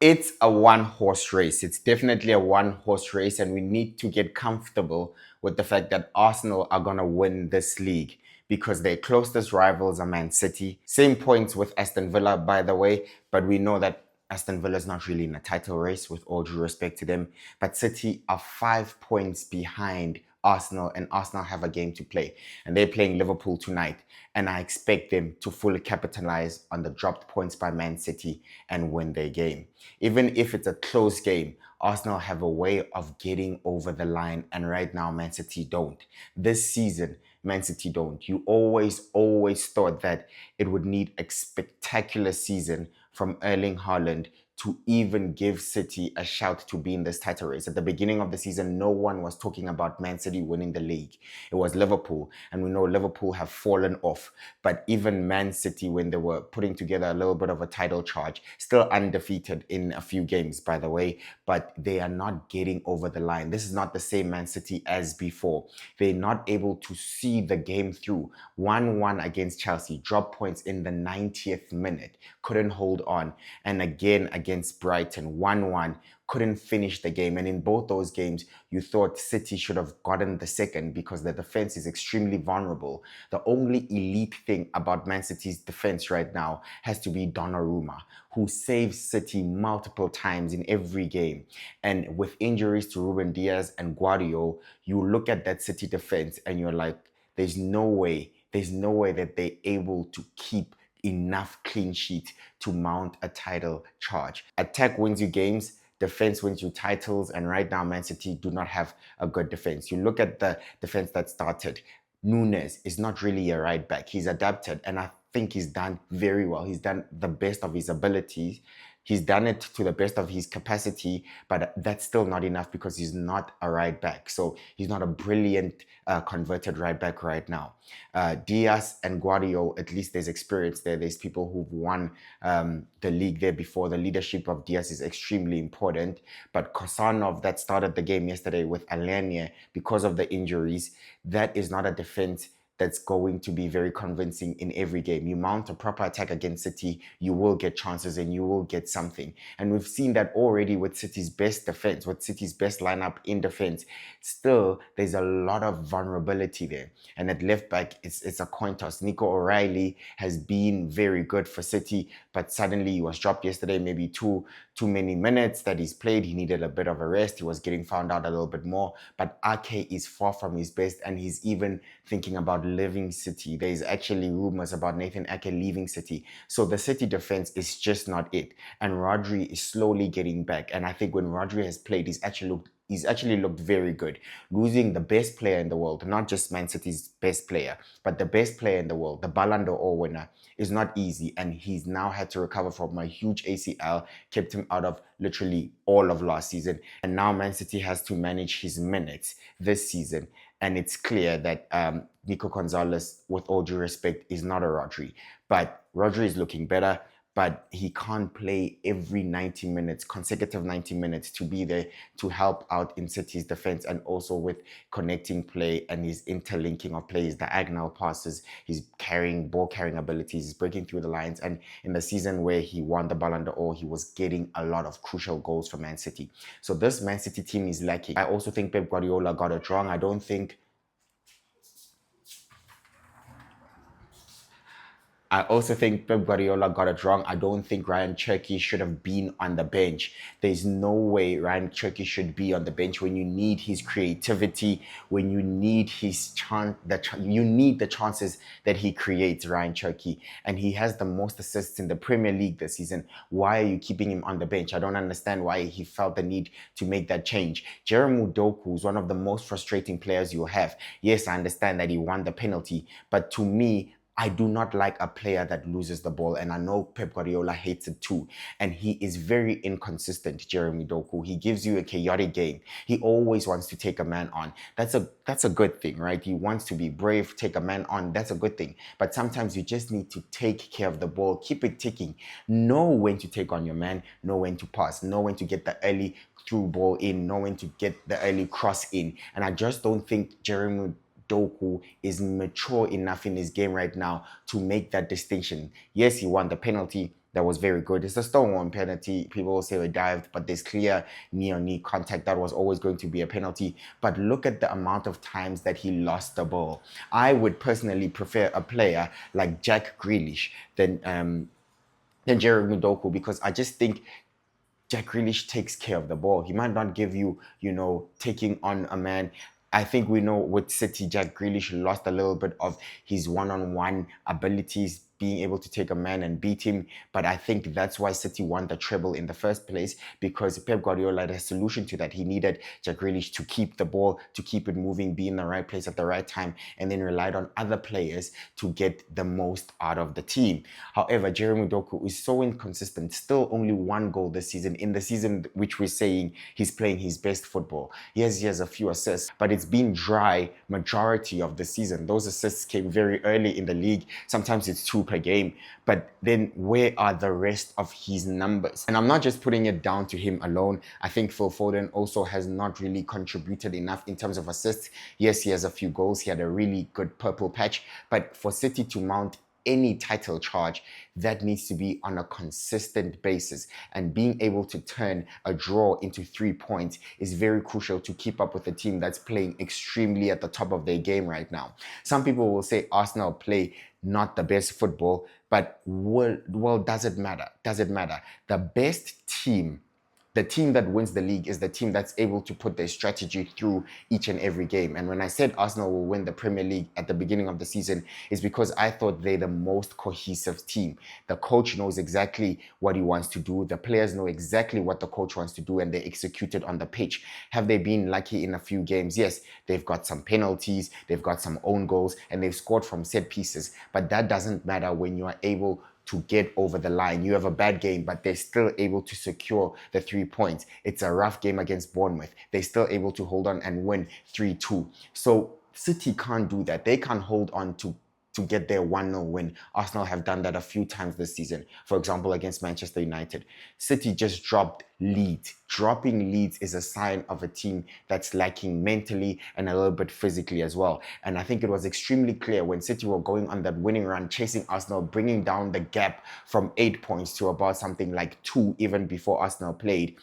It's a one-horse race. It's definitely a one-horse race, and we need to get comfortable with the fact that Arsenal are going to win this league because their closest rivals are Man City. Same points with Aston Villa, by the way, but we know that Aston Villa is not really in a title race, with all due respect to them. But City are 5 points behind Arsenal, and Arsenal have a game to play. And they're playing Liverpool tonight. And I expect them to fully capitalize on the dropped points by Man City and win their game. Even if it's a close game, Arsenal have a way of getting over the line, and right now, Man City don't. This season, Man City don't. You always thought that it would need a spectacular season from Erling Haaland to even give City a shout to be in this title race. At the beginning of the season, no one was talking about Man City winning the league. It was Liverpool, and we know Liverpool have fallen off. But even Man City, when they were putting together a little bit of a title charge, still undefeated in a few games, by the way, but they are not getting over the line. This is not the same Man City as before. They're not able to see the game through. 1-1 against Chelsea, drop points in the 90th minute, couldn't hold on. And again against Brighton, 1-1, couldn't finish the game. And in both those games, you thought City should have gotten the second because the defense is extremely vulnerable. The only elite thing about Man City's defense right now has to be Donnarumma, who saves City multiple times in every game. And with injuries to Ruben Diaz and Guardiola, you look at that City defense and you're like, there's no way that they're able to keep enough clean sheet to mount a title charge. Attack wins you games, defense wins you titles, and right now Man City do not have a good defense. You look at the defense that started. Nunes is not really a right back. He's adapted, and I think he's done very well. He's done the best of his abilities. He's done it to the best of his capacity, but that's still not enough because he's not a right back. So he's not a brilliant converted right back right now. Diaz and Guardiola, at least there's experience there. There's people who've won the league there before. The leadership of Diaz is extremely important. But Kosanov, that started the game yesterday with Alenia because of the injuries, that is not a defense that's going to be very convincing in every game. You mount a proper attack against City, you will get chances and you will get something. And we've seen that already with City's best defense, with City's best lineup in defense. Still, there's a lot of vulnerability there. And at left back, it's a coin toss. Nico O'Reilly has been very good for City, but suddenly he was dropped yesterday, maybe too many minutes that he's played. He needed a bit of a rest. He was getting found out a little bit more. But Ake is far from his best, and he's even thinking about leaving City. There's actually rumors about Nathan Ake leaving City. So the City defense is just not it. And Rodri is slowly getting back. And I think when Rodri has played, he's actually looked very good. Losing the best player in the world, not just Man City's best player, but the best player in the world, the Ballon d'Or winner, is not easy. And he's now had to recover from a huge ACL, kept him out of literally all of last season. And now Man City has to manage his minutes this season. And it's clear that Nico Gonzalez, with all due respect, is not a Rodri. But Rodri is looking better, but he can't play every 90 minutes, consecutive 90 minutes, to be there to help out in City's defense, and also with connecting play and his interlinking of plays, diagonal passes, his ball carrying abilities, he's breaking through the lines. And in the season where he won the Ballon d'Or, he was getting a lot of crucial goals for Man City. So this Man City team is lacking. I also think Pep Guardiola got it wrong. I also think Pep Guardiola got it wrong. I don't think Ryan Cherky should have been on the bench. There's no way Ryan Cherky should be on the bench when you need his creativity, when you need you need the chances that he creates, Ryan Cherky. And he has the most assists in the Premier League this season. Why are you keeping him on the bench? I don't understand why he felt the need to make that change. Jeremy Doku is one of the most frustrating players you have. Yes, I understand that he won the penalty, but to me, I do not like a player that loses the ball, and I know Pep Guardiola hates it too. And he is very inconsistent, Jeremy Doku. He gives you a chaotic game. He always wants to take a man on. That's a good thing, right? He wants to be brave, take a man on. That's a good thing. But sometimes you just need to take care of the ball, keep it ticking. Know when to take on your man, know when to pass, know when to get the early through ball in, know when to get the early cross in. And I just don't think Jeremy Doku is mature enough in his game right now to make that distinction. Yes, he won the penalty. that was very good. It's a stonewall penalty. People will say we dived, but there's clear knee-on-knee contact. That was always going to be a penalty. But look at the amount of times that he lost the ball. I would personally prefer a player like Jack Grealish than Jeremy Doku, because I just think Jack Grealish takes care of the ball. He might not give you, taking on a man. I think we know with City, Jack Grealish lost a little bit of his one-on-one abilities, being able to take a man and beat him. But I think that's why City won the treble in the first place, because Pep Guardiola had a solution to that. He needed Jack Grealish to keep the ball, to keep it moving, be in the right place at the right time, and then relied on other players to get the most out of the team. However, Jeremy Doku is so inconsistent. Still only one goal this season, in the season which we're saying he's playing his best football. Yes, he has a few assists, but it's been dry majority of the season. Those assists came very early in the league. Sometimes it's two per game, but then where are the rest of his numbers? And I'm not just putting it down to him alone. I think Phil Foden also has not really contributed enough in terms of assists. Yes, he has a few goals. He had a really good purple patch, but for City to mount any title charge, that needs to be on a consistent basis, and being able to turn a draw into 3 points is very crucial to keep up with a team that's playing extremely at the top of their game right now. Some people will say Arsenal play not the best football, but well, does it matter? Does it matter? The best team, the team that wins the league, is the team that's able to put their strategy through each and every game. And when I said Arsenal will win the Premier League at the beginning of the season, it's because I thought they're the most cohesive team. The coach knows exactly what he wants to do. The players know exactly what the coach wants to do, and they execute it on the pitch. Have they been lucky in a few games? Yes, they've got some penalties, they've got some own goals, and they've scored from set pieces. But that doesn't matter when you are able to get over the line. You have a bad game, but they're still able to secure the 3 points. It's a rough game against Bournemouth. They're still able to hold on and win 3-2. So City can't do that. They can't hold on to get their 1-0 win. Arsenal have done that a few times this season. For example, against Manchester United. City just dropped leads. Dropping leads is a sign of a team that's lacking mentally and a little bit physically as well. And I think it was extremely clear when City were going on that winning run, chasing Arsenal, bringing down the gap from 8 points to about something like 2 even before Arsenal played.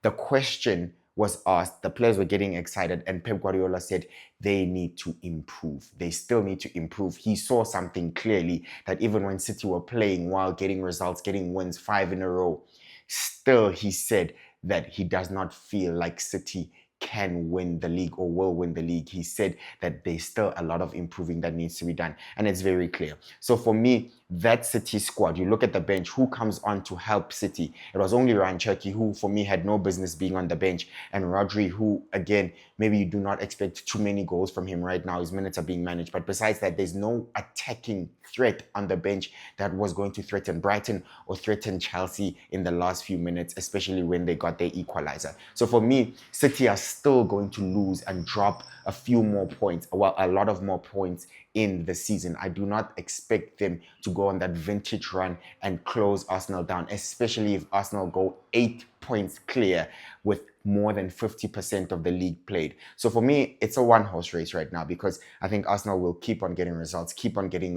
The question was asked, the players were getting excited, and Pep Guardiola said they need to improve. They still need to improve. He saw something clearly, that even when City were playing well, getting results, getting wins 5 in a row, still he said that he does not feel like City can win the league or will win the league. He said that there's still a lot of improving that needs to be done, and it's very clear. So for me, that City squad, you look at the bench, who comes on to help City? It was only Ryan Cherki, who for me had no business being on the bench, and Rodri, who again, maybe you do not expect too many goals from him right now. His minutes are being managed, but besides that, there's no attacking threat on the bench that was going to threaten Brighton or threaten Chelsea in the last few minutes, especially when they got their equalizer. So for me, City are still going to lose and drop a few more points, well, a lot of more points in the season. I do not expect them to go on that vintage run and close Arsenal down, especially if Arsenal go 8 points clear with more than 50% of the league played. So for me, it's a one-horse race right now, because I think Arsenal will keep on getting results, keep on getting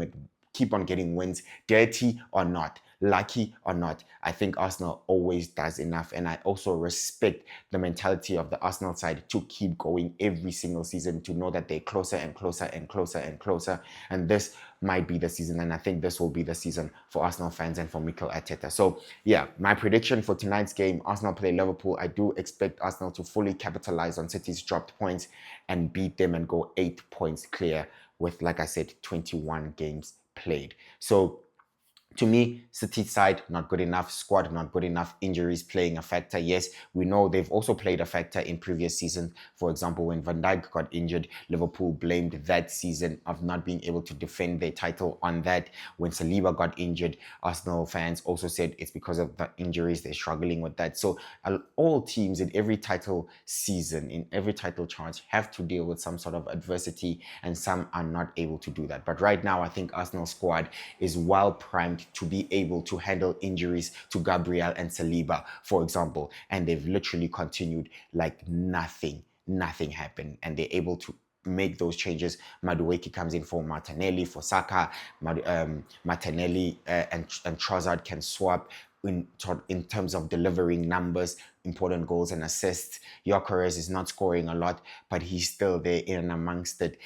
wins, dirty or not, lucky or not. I think Arsenal always does enough, and I also respect the mentality of the Arsenal side to keep going every single season, to know that they're closer and closer and closer and closer, and this might be the season, and I think this will be the season for Arsenal fans and for Mikel Arteta. So yeah, my prediction for tonight's game, Arsenal play Liverpool. I do expect Arsenal to fully capitalize on City's dropped points and beat them and go 8 points clear with, like I said, 21 games played. So to me, City side, not good enough. Squad, not good enough. Injuries playing a factor. Yes, we know they've also played a factor in previous seasons. For example, when Van Dijk got injured, Liverpool blamed that season of not being able to defend their title on that. When Saliba got injured, Arsenal fans also said it's because of the injuries. They're struggling with that. So all teams in every title season, in every title charge, have to deal with some sort of adversity, and some are not able to do that. But right now, I think Arsenal's squad is well primed to be able to handle injuries to Gabriel and Saliba, for example, and they've literally continued like nothing happened, and they're able to make those changes. Madueke comes in for Martinelli, for Saka. Martinelli and Trossard can swap in terms of delivering numbers, important goals and assists. Gyökeres is not scoring a lot, but he's still there in and amongst it.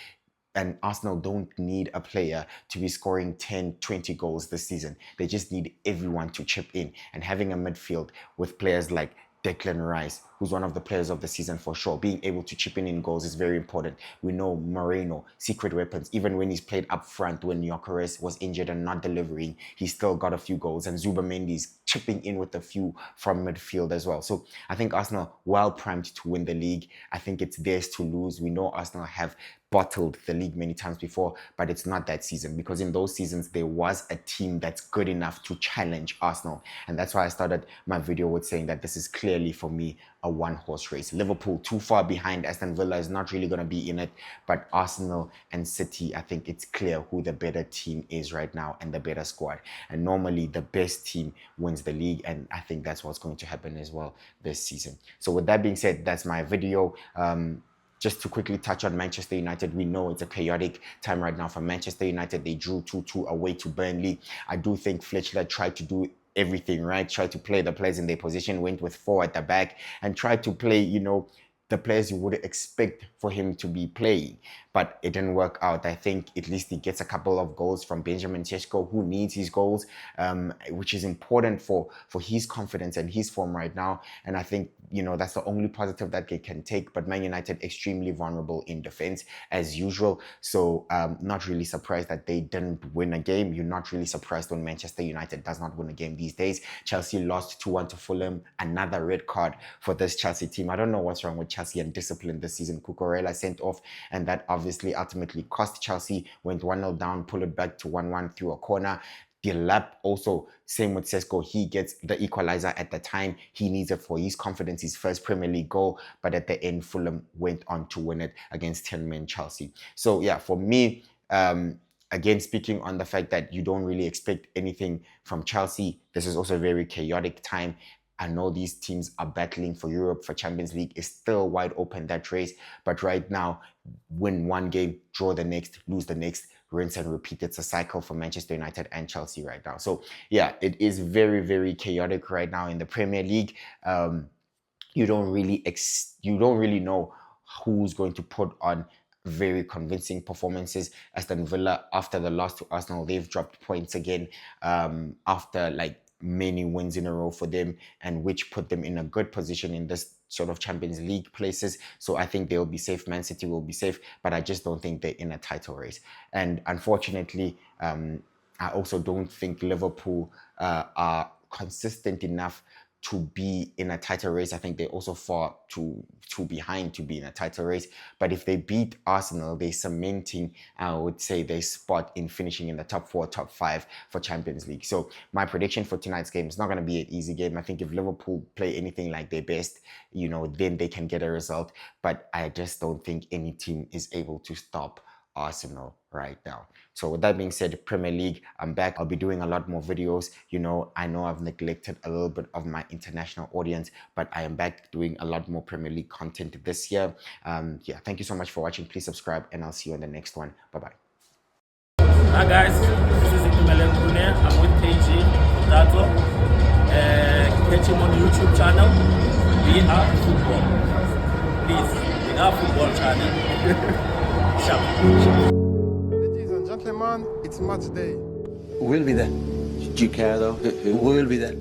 And Arsenal don't need a player to be scoring 10, 20 goals this season. They just need everyone to chip in. And having a midfield with players like Declan Rice, who's one of the players of the season for sure, being able to chip in goals is very important. We know Moreno, secret weapons, even when he's played up front when Gyökeres was injured and not delivering, he still got a few goals. And Zubamendi's chipping in with a few from midfield as well. So I think Arsenal well primed to win the league. I think it's theirs to lose. We know Arsenal have bottled the league many times before, but it's not that season, because in those seasons there was a team that's good enough to challenge Arsenal. And that's why I started my video with saying that this is clearly for me a one-horse race. Liverpool too far behind. Aston Villa is not really going to be in it, but Arsenal and City, I think it's clear who the better team is right now and the better squad. And normally the best team wins the league, and I think that's what's going to happen as well this season. So with that being said, that's my video. Just to quickly touch on Manchester United, we know it's a chaotic time right now for Manchester United. They drew 2-2 away to Burnley. I do think Fletcher tried to do everything right, tried to play the players in their position, went with 4 at the back, and tried to play, you know, the players you would expect for him to be playing. But it didn't work out. I think at least he gets a couple of goals from Benjamin Sesko, who needs his goals, which is important for his confidence and his form right now. And I think, you know, that's the only positive that they can take. But Man United extremely vulnerable in defense as usual. So not really surprised that they didn't win a game. You're not really surprised when Manchester United does not win a game these days. Chelsea lost 2-1 to Fulham. Another red card for this Chelsea team. I don't know what's wrong with Chelsea and discipline this season. Cucurella sent off, and that obviously ultimately cost Chelsea. Went 1-0 down, pull it back to 1-1 through a corner. Delap also, same with Sesko, he gets the equalizer at the time. He needs it for his confidence, his first Premier League goal, but at the end, Fulham went on to win it against 10-man Chelsea. So yeah, for me, again, speaking on the fact that you don't really expect anything from Chelsea, this is also a very chaotic time. I know these teams are battling for Europe, for Champions League. It's still wide open, that race. But right now, win one game, draw the next, lose the next, rinse and repeat. It's a cycle for Manchester United and Chelsea right now. So yeah, it is very, very chaotic right now in the Premier League. You don't really know who's going to put on very convincing performances. Aston Villa, after the loss to Arsenal, they've dropped points again after like many wins in a row for them, and which put them in a good position in this sort of Champions League places. So I think they'll be safe. Man City will be safe, but I just don't think they're in a title race. And unfortunately, I also don't think Liverpool are consistent enough to be in a title race. I think they're also far too behind to be in a title race. But if they beat Arsenal, they're cementing, I would say, their spot in finishing in the top 4, top 5 for Champions League. So my prediction for tonight's game is not going to be an easy game. I think if Liverpool play anything like their best, you know, then they can get a result. But I just don't think any team is able to stop Arsenal right now. So with that being said, Premier League, I'm back. I'll be doing a lot more videos. You know I've neglected a little bit of my international audience, but I am back doing a lot more Premier League content this year. Yeah, thank you so much for watching. Please subscribe, and I'll see you on the next one. Bye-bye. Hi guys, this is Itumeleng Kune. I'm with KG Dato. Catch him on YouTube channel. We are football. Please, we are football channel. Ladies and gentlemen, it's match day. Who will be there? Do you care though? Who will be there?